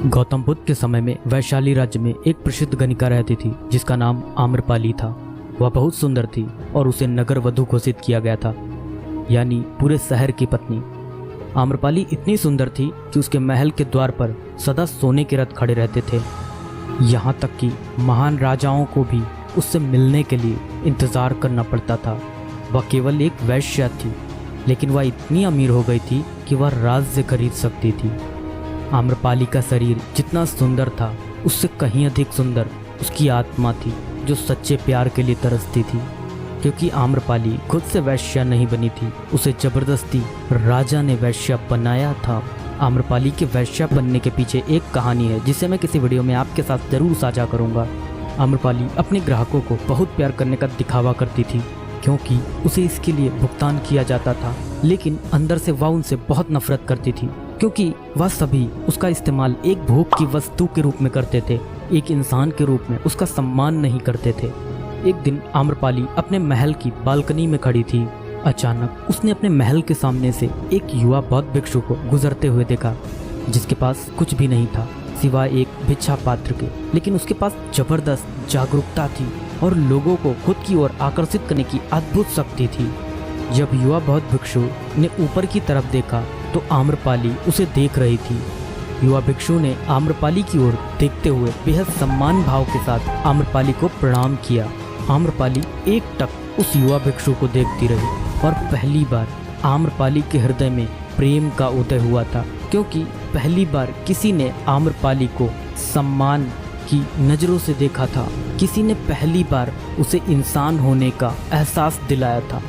गौतम बुद्ध के समय में वैशाली राज्य में एक प्रसिद्ध गणिका रहती थी जिसका नाम आम्रपाली था। वह बहुत सुंदर थी और उसे नगर वधु घोषित किया गया था, यानी पूरे शहर की पत्नी। आम्रपाली इतनी सुंदर थी कि उसके महल के द्वार पर सदा सोने के रथ खड़े रहते थे। यहाँ तक कि महान राजाओं को भी उससे मिलने के लिए इंतजार करना पड़ता था। वह केवल एक वैश्या थी, लेकिन वह इतनी अमीर हो गई थी कि वह राज्य खरीद सकती थी। आम्रपाली का शरीर जितना सुंदर था, उससे कहीं अधिक सुंदर उसकी आत्मा थी, जो सच्चे प्यार के लिए तरसती थी। क्योंकि आम्रपाली खुद से वैश्या नहीं बनी थी, उसे जबरदस्ती राजा ने वैश्या बनाया था। आम्रपाली के वैश्या बनने के पीछे एक कहानी है, जिसे मैं किसी वीडियो में आपके साथ जरूर साझा करूंगा। आम्रपाली अपने ग्राहकों को बहुत प्यार करने का दिखावा करती थी, क्योंकि उसे इसके लिए भुगतान किया जाता था। लेकिन अंदर से वह उनसे बहुत नफरत करती थी, क्योंकि वह सभी उसका इस्तेमाल एक भोग की वस्तु के रूप में करते थे, एक इंसान के रूप में उसका सम्मान नहीं करते थे। एक दिन आम्रपाली अपने महल की बालकनी में खड़ी थी। अचानक उसने अपने महल के सामने से एक युवा बौद्ध भिक्षु को गुजरते हुए देखा, जिसके पास कुछ भी नहीं था सिवाय एक भिक्षा पात्र के। लेकिन उसके पास जबरदस्त जागरूकता थी और लोगों को खुद की ओर आकर्षित करने की अद्भुत शक्ति थी। जब युवा बौद्ध भिक्षु ने ऊपर की तरफ देखा तो आम्रपाली उसे देख रही थी। युवा भिक्षु ने आम्रपाली की ओर देखते हुए बेहद सम्मान भाव के साथ आम्रपाली को प्रणाम किया। आम्रपाली एकटक उस युवा भिक्षु को देखती रही और पहली बार आम्रपाली के हृदय में प्रेम का उदय हुआ था, क्योंकि पहली बार किसी ने आम्रपाली को सम्मान की नज़रों से देखा था। किसी ने पहली बार उसे इंसान होने का एहसास दिलाया था।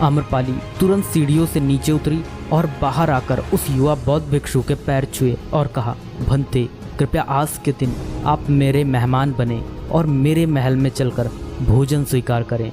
आम्रपाली तुरंत सीढ़ियों से नीचे उतरी और बाहर आकर उस युवा बौद्ध भिक्षु के पैर छुए और कहा, भंते, कृपया आज के दिन आप मेरे मेहमान बने और मेरे महल में चलकर भोजन स्वीकार करें।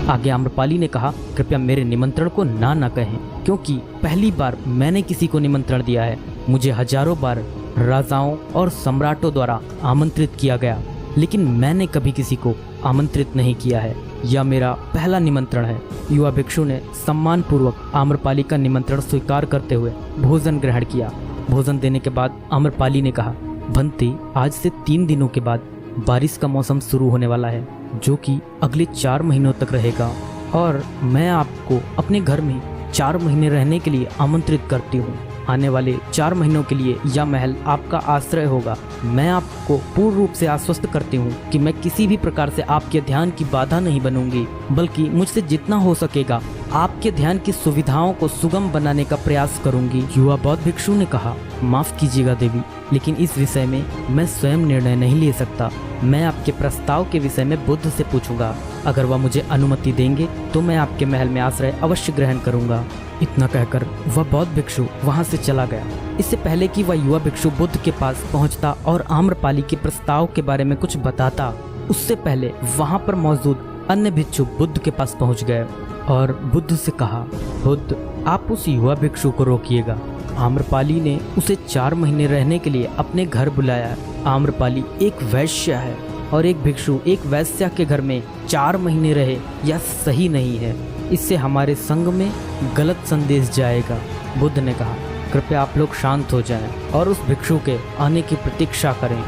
आगे आम्रपाली ने कहा, कृपया मेरे निमंत्रण को ना कहें, क्योंकि पहली बार मैंने किसी को निमंत्रण दिया है। मुझे हजारों बार राजाओं और सम्राटों द्वारा आमंत्रित किया गया, लेकिन मैंने कभी किसी को आमंत्रित नहीं किया है। यह मेरा पहला निमंत्रण है। युवा भिक्षु ने सम्मानपूर्वक आम्रपाली का निमंत्रण स्वीकार करते हुए भोजन ग्रहण किया। भोजन देने के बाद आम्रपाली ने कहा, भंते, आज से 3 दिनों के बाद बारिश का मौसम शुरू होने वाला है, जो कि अगले 4 महीनों तक रहेगा, और मैं आपको अपने घर में 4 महीने रहने के लिए आमंत्रित करती हूँ। आने वाले 4 महीनों के लिए यह महल आपका आश्रय होगा। मैं आपको पूर्ण रूप से आश्वस्त करती हूँ कि मैं किसी भी प्रकार से आपके ध्यान की बाधा नहीं बनूंगी, बल्कि मुझसे जितना हो सकेगा आपके ध्यान की सुविधाओं को सुगम बनाने का प्रयास करूंगी। युवा बौद्ध भिक्षु ने कहा, माफ कीजिएगा देवी, लेकिन इस विषय में मैं स्वयं निर्णय नहीं ले सकता। मैं आपके प्रस्ताव के विषय में बुद्ध से पूछूंगा। अगर वह मुझे अनुमति देंगे तो मैं आपके महल में आश्रय अवश्य ग्रहण करूंगा। इतना कहकर वह बौद्ध भिक्षु वहां से चला गया। इससे पहले कि वह युवा भिक्षु बुद्ध के पास पहुंचता और आम्रपाली के प्रस्ताव के बारे में कुछ बताता, उससे पहले वहां पर मौजूद अन्य भिक्षु बुद्ध के पास पहुंच गए और बुद्ध से कहा, बुद्ध, आप उस युवा भिक्षु को रोकिएगा। आम्रपाली ने उसे 4 महीने रहने के लिए अपने घर बुलाया। आम्रपाली एक वैश्या है और एक भिक्षु एक वैश्या के घर में 4 महीने रहे, यह सही नहीं है। इससे हमारे संघ में गलत संदेश जाएगा। बुद्ध ने कहा, कृपया आप लोग शांत हो जाएं और उस भिक्षु के आने की प्रतीक्षा करें।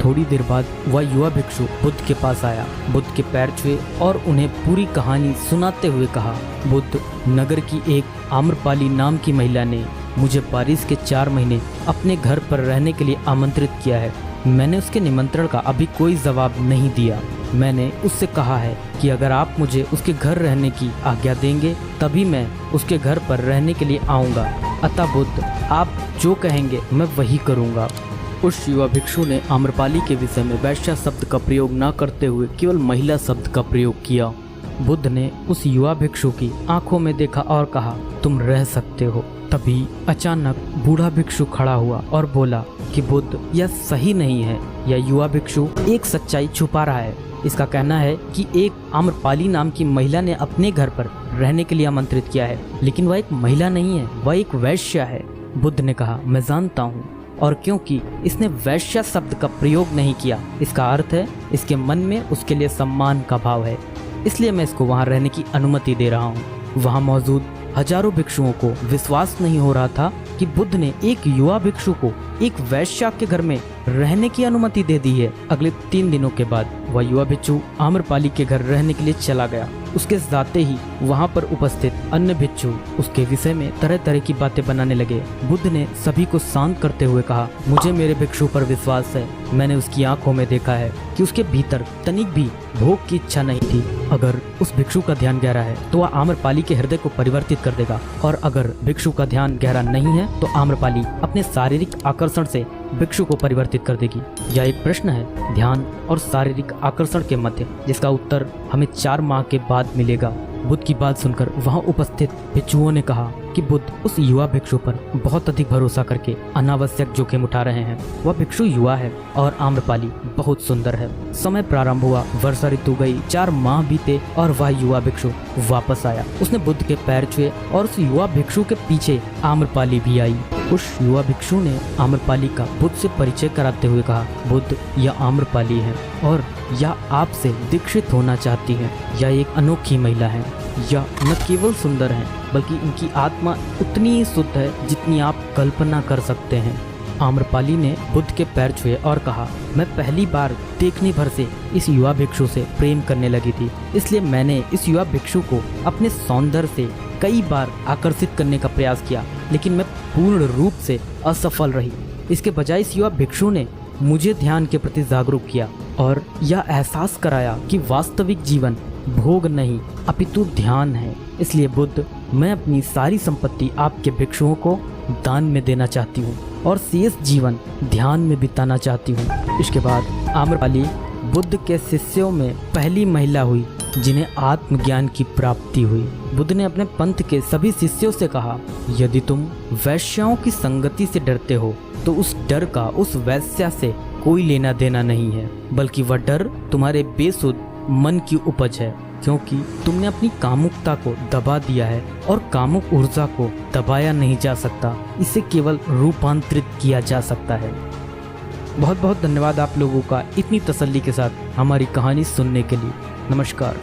थोड़ी देर बाद वह युवा भिक्षु बुद्ध के पास आया, बुद्ध के पैर छुए और उन्हें पूरी कहानी सुनाते हुए कहा, बुद्ध, नगर की एक आम्रपाली नाम की महिला ने मुझे बारिश के 4 महीने अपने घर पर रहने के लिए आमंत्रित किया है। मैंने उसके निमंत्रण का अभी कोई जवाब नहीं दिया। मैंने उससे कहा है कि अगर आप मुझे उसके घर रहने की आज्ञा देंगे तभी मैं उसके घर पर रहने के लिए आऊँगा। अतः बुद्ध, आप जो कहेंगे मैं वही करूँगा। उस युवा भिक्षु ने आम्रपाली के विषय में वैश्या शब्द का प्रयोग न करते हुए केवल महिला शब्द का प्रयोग किया। बुद्ध ने उस युवा भिक्षु की आंखों में देखा और कहा, तुम रह सकते हो। तभी अचानक बूढ़ा भिक्षु खड़ा हुआ और बोला कि बुद्ध, यह सही नहीं है। यह युवा भिक्षु एक सच्चाई छुपा रहा है। इसका कहना है कि एक आम्रपाली नाम की महिला ने अपने घर पर रहने के लिए आमंत्रित किया है, लेकिन वह एक महिला नहीं है, वह एक वैश्या है। बुद्ध ने कहा, मैं जानता हूँ, और क्योंकि इसने वैश्या शब्द का प्रयोग नहीं किया, इसका अर्थ है इसके मन में उसके लिए सम्मान का भाव है, इसलिए मैं इसको वहाँ रहने की अनुमति दे रहा हूँ। वहाँ मौजूद हजारों भिक्षुओं को विश्वास नहीं हो रहा था कि बुद्ध ने एक युवा भिक्षु को एक वैश्या के घर में रहने की अनुमति दे दी है। अगले 3 दिनों के बाद वह युवा भिक्षु आम्रपाली के घर रहने के लिए चला गया। उसके जाते ही वहाँ पर उपस्थित अन्य भिक्षु उसके विषय में तरह तरह की बातें बनाने लगे। बुद्ध ने सभी को शांत करते हुए कहा, मुझे मेरे भिक्षु पर विश्वास है। मैंने उसकी आंखों में देखा है कि उसके भीतर तनिक भी भोग की इच्छा नहीं थी। अगर उस भिक्षु का ध्यान गहरा है तो वह आम्रपाली के हृदय को परिवर्तित कर देगा, और अगर भिक्षु का ध्यान गहरा नहीं है तो आम्रपाली अपने शारीरिक आकर्षण से भिक्षु को परिवर्तित कर देगी। यह एक प्रश्न है ध्यान और शारीरिक आकर्षण के मध्य, जिसका उत्तर हमें 4 माह के बाद मिलेगा। बुद्ध की बात सुनकर वहां उपस्थित भिक्षुओं ने कहा कि बुद्ध उस युवा भिक्षु पर बहुत अधिक भरोसा करके अनावश्यक जोखिम उठा रहे हैं। वह भिक्षु युवा है और आम्रपाली बहुत सुंदर है। समय प्रारंभ हुआ, वर्षा ऋतु गई, 4 माह बीते और वह युवा भिक्षु वापस आया। उसने बुद्ध के पैर छुए और उस युवा भिक्षु के पीछे आम्रपाली भी आई। उस युवा भिक्षु ने आम्रपाली का बुद्ध से परिचय कराते हुए कहा, बुद्ध, यह आम्रपाली है और यह आपसे दीक्षित होना चाहती है। यह एक अनोखी महिला है। यह न केवल सुंदर है बल्कि इनकी आत्मा उतनी ही शुद्ध है जितनी आप कल्पना कर सकते हैं। आम्रपाली ने बुद्ध के पैर छुए और कहा, मैं पहली बार देखने भर से इस युवा भिक्षु से प्रेम करने लगी थी, इसलिए मैंने इस युवा भिक्षु को अपने सौंदर्य से कई बार आकर्षित करने का प्रयास किया, लेकिन मैं पूर्ण रूप से असफल रही। इसके बजाय इस युवा भिक्षु ने मुझे ध्यान के प्रति जागरूक किया और यह एहसास कराया कि वास्तविक जीवन भोग नहीं अपितु ध्यान है। इसलिए बुद्ध, मैं अपनी सारी संपत्ति आपके भिक्षुओं को दान में देना चाहती हूँ और शेष जीवन ध्यान में बिताना चाहती हूँ। इसके बाद आम्रपाली बुद्ध के शिष्यों में पहली महिला हुई जिन्हें आत्मज्ञान की प्राप्ति हुई। बुद्ध ने अपने पंथ के सभी शिष्यों से कहा, यदि तुम वैश्याओं की संगति से डरते हो तो उस डर का उस वैश्या से कोई लेना देना नहीं है, बल्कि वह डर तुम्हारे बेसुध मन की उपज है, क्योंकि तुमने अपनी कामुकता को दबा दिया है और कामुक ऊर्जा को दबाया नहीं जा सकता, इसे केवल रूपांतरित किया जा सकता है। बहुत बहुत धन्यवाद आप लोगों का इतनी तसल्ली के साथ हमारी कहानी सुनने के लिए। नमस्कार।